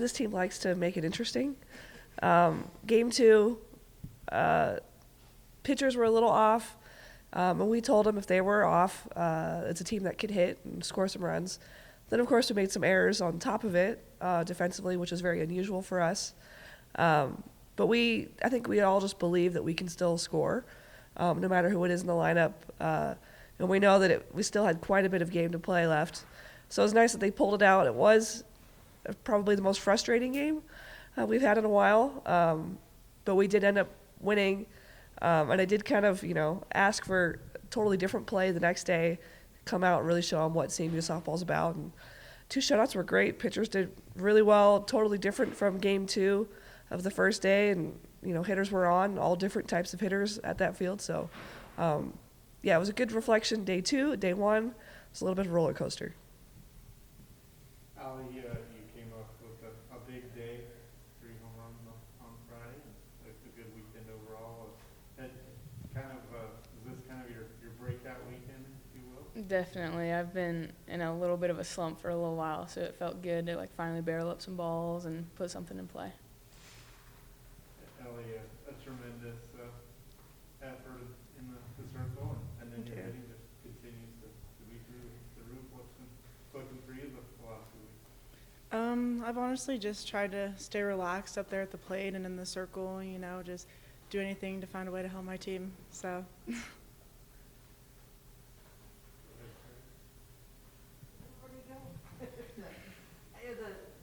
this team likes to make it interesting. Game 2, pitchers were a little off, and we told them if they were off, it's a team that could hit and score some runs. Then, of course, we made some errors on top of it defensively, which is very unusual for us. But I think we all just believe that we can still score, no matter who it is in the lineup. And we know that we still had quite a bit of game to play left. So it was nice that they pulled it out. It was probably the most frustrating game we've had in a while. But we did end up winning. And I did kind of, ask for totally different play the next day, come out and really show them what CMU softball is about. And 2 shutouts were great. Pitchers did really well, totally different from game 2 of the first day. And, hitters were on, all different types of hitters at that field. So, it was a good reflection. Day 2, day 1, it was a little bit of a roller coaster. Allie, you came up with a big day, 3 home runs on Friday, and a good weekend overall. Is this kind of your breakout weekend, if you will? Definitely. I've been in a little bit of a slump for a little while, so it felt good to finally barrel up some balls and put something in play. Ellie, a tremendous effort in the circle, and then your hitting just continues to be through the roof. What's been clicking for you the last 2 weeks? I've honestly just tried to stay relaxed up there at the plate and in the circle, just do anything to find a way to help my team. So. Where do you go?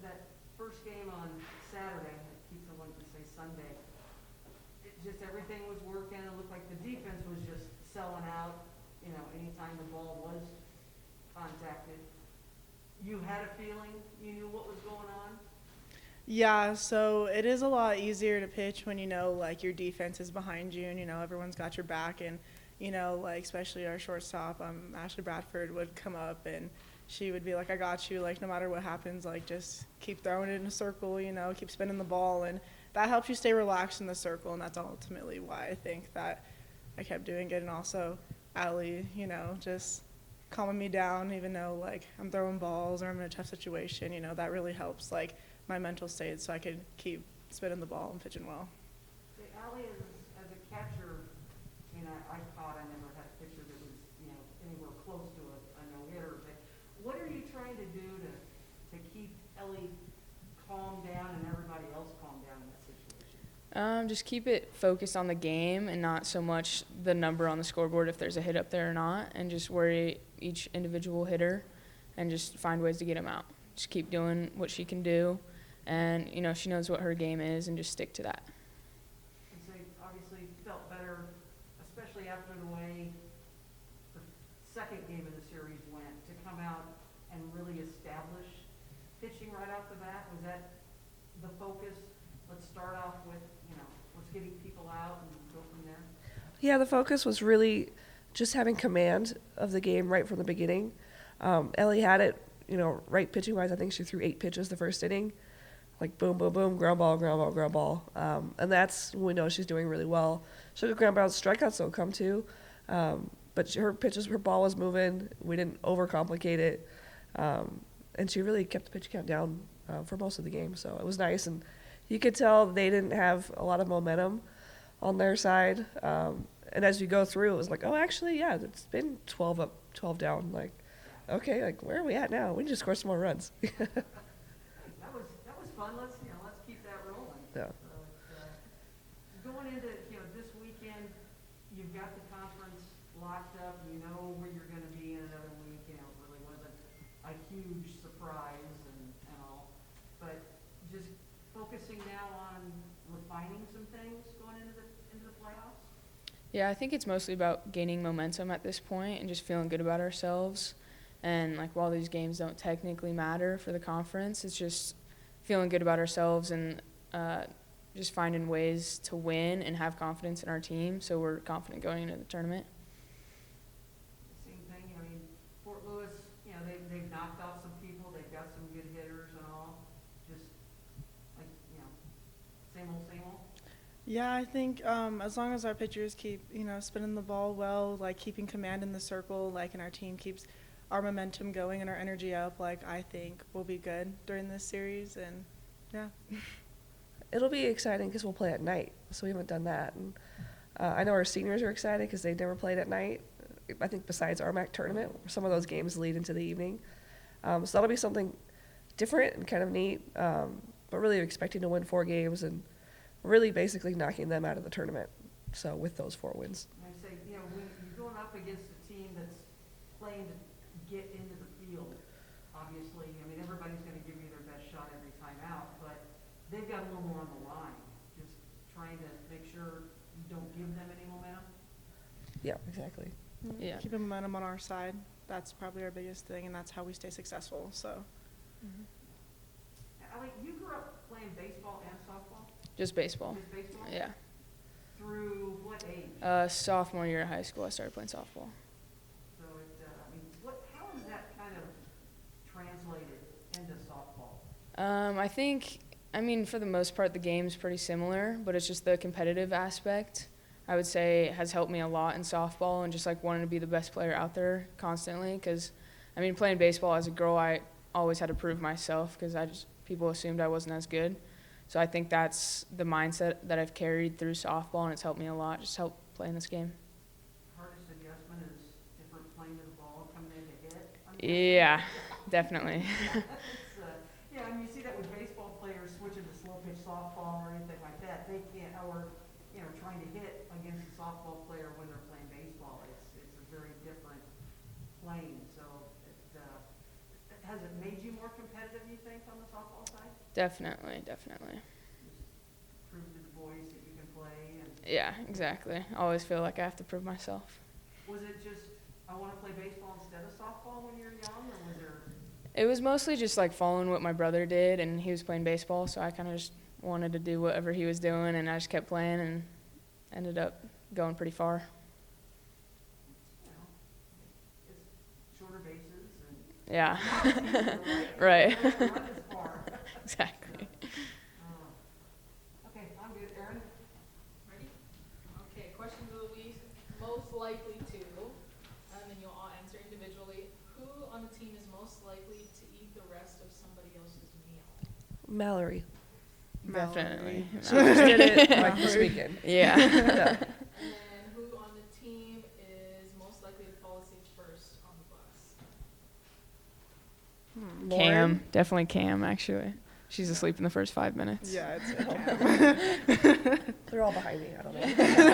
That first game on Saturday, I keep wanting to say Sunday, everything was working. It looked like the defense was just selling out, anytime the ball was contacted. You had a feeling, you knew what was going on? Yeah, so it is a lot easier to pitch when your defense is behind you and everyone's got your back, and especially our shortstop, Ashley Bradford would come up and she would be like, I got you, no matter what happens, just keep throwing it in a circle, keep spinning the ball, and that helps you stay relaxed in the circle, and that's ultimately why I think that I kept doing it. And also Allie, just calming me down, even though I'm throwing balls or I'm in a tough situation, that really helps my mental state, so I could keep spinning the ball and pitching well. Allie, as a catcher, I thought I never had a pitcher that was anywhere close to a no-hitter. But what are you trying to do to keep Ellie calmed down and everybody else calmed down in that situation? Just keep it focused on the game and not so much the number on the scoreboard if there's a hit up there or not, and just worry each individual hitter and just find ways to get them out. Just keep doing what she can do, and she knows what her game is, and just stick to that. And so obviously felt better, especially after the way the second game of the series went, to come out and really establish pitching right off the bat. Was that the focus? Let's start off with, let's getting people out and go from there. Yeah, the focus was really just having command of the game right from the beginning. Ellie had it, right pitching-wise. I think she threw 8 pitches the first inning. Boom, boom, boom, ground ball, ground ball, ground ball. And that's when we know she's doing really well. She'll get ground balls, strikeouts will come too. But her ball was moving. We didn't overcomplicate it. And she really kept the pitch count down for most of the game. So it was nice. And you could tell they didn't have a lot of momentum on their side. And as we go through, it was oh, actually, yeah, it's been 12 up, 12 down. Okay, where are we at now? We need to score some more runs. That was fun. Let's keep that rolling. Yeah. Going into this weekend, you've got the conference locked up. You know where you're going to be in another week. It really wasn't a huge surprise and all, but just focusing now on refining some things going into the playoffs. Yeah, I think it's mostly about gaining momentum at this point and just feeling good about ourselves. And while these games don't technically matter for the conference, it's just feeling good about ourselves and just finding ways to win and have confidence in our team, so we're confident going into the tournament. Same thing. Fort Lewis, they've knocked off some people. They've got some good hitters and all. Just same old. Yeah, I think as long as our pitchers keep, spinning the ball well, keeping command in the circle, and our team keeps our momentum going and our energy up, I think we'll be good during this series and Yeah. It'll be exciting because we'll play at night, so we haven't done that. And I know our seniors are excited because they've never played at night. I think besides RMAC tournament, some of those games lead into the evening. So that'll be something different and kind of neat, but really expecting to win 4 games and really basically knocking them out of the tournament. So with those 4 wins. And I say, you know, when you're going up against a team that's playing to get into the field, obviously, I mean, everybody's going to give you their best shot every time out, but they've got a little more on the line. Just trying to make sure you don't give them any momentum. Yeah, exactly. Yeah. Keep the momentum on our side. That's probably our biggest thing, and that's how we stay successful. So. Ellie, you grew up playing baseball and softball? Just baseball. Just baseball? Yeah. Through what age? Sophomore year of high school, I started playing softball. So I mean, how is that kind of translated into softball? I mean, for the most part, the game's pretty similar, but it's just the competitive aspect, I would say, has helped me a lot in softball and just, like, wanting to be the best player out there constantly. Because, I mean, playing baseball as a girl, I always had to prove myself because people assumed I wasn't as good. So I think that's the mindset that I've carried through softball, and it's helped me a lot, just help play in this game. Hardest adjustment is different playing to the ball, coming in to hit? Yeah, definitely. Yeah, I mean, you see that with baseball players switching to slow pitch softball or anything like that. They can't, or, you know, trying to hit against a softball player when they're playing baseball. It's a very different plane. So has it made you more competitive, you think, on the softball side? Definitely. Just prove to the boys that you can play. And Yeah, exactly. I always feel like I have to prove myself. was it just, I want to play baseball instead of softball when you were young, or was there? It was mostly just like following what my brother did, and he was playing baseball, so I kind of just wanted to do whatever he was doing, and I just kept playing and ended up going pretty far. You know, it's shorter bases and. Yeah. Not as easy, Right. You don't have to run as far. Exactly. Okay, I'm good. Aaron? Ready? Okay, question of the week, most likely to, and then you'll all answer individually. Who on the team is most likely to eat the rest of somebody else's meal? Mallory. Definitely. She just did it like this weekend. Yeah. Yeah. And then who on the team is most likely to fall asleep first on the bus? Cam. Definitely Cam, actually. She's asleep in the first 5 minutes. Yeah, it's. They're all behind me. I don't know.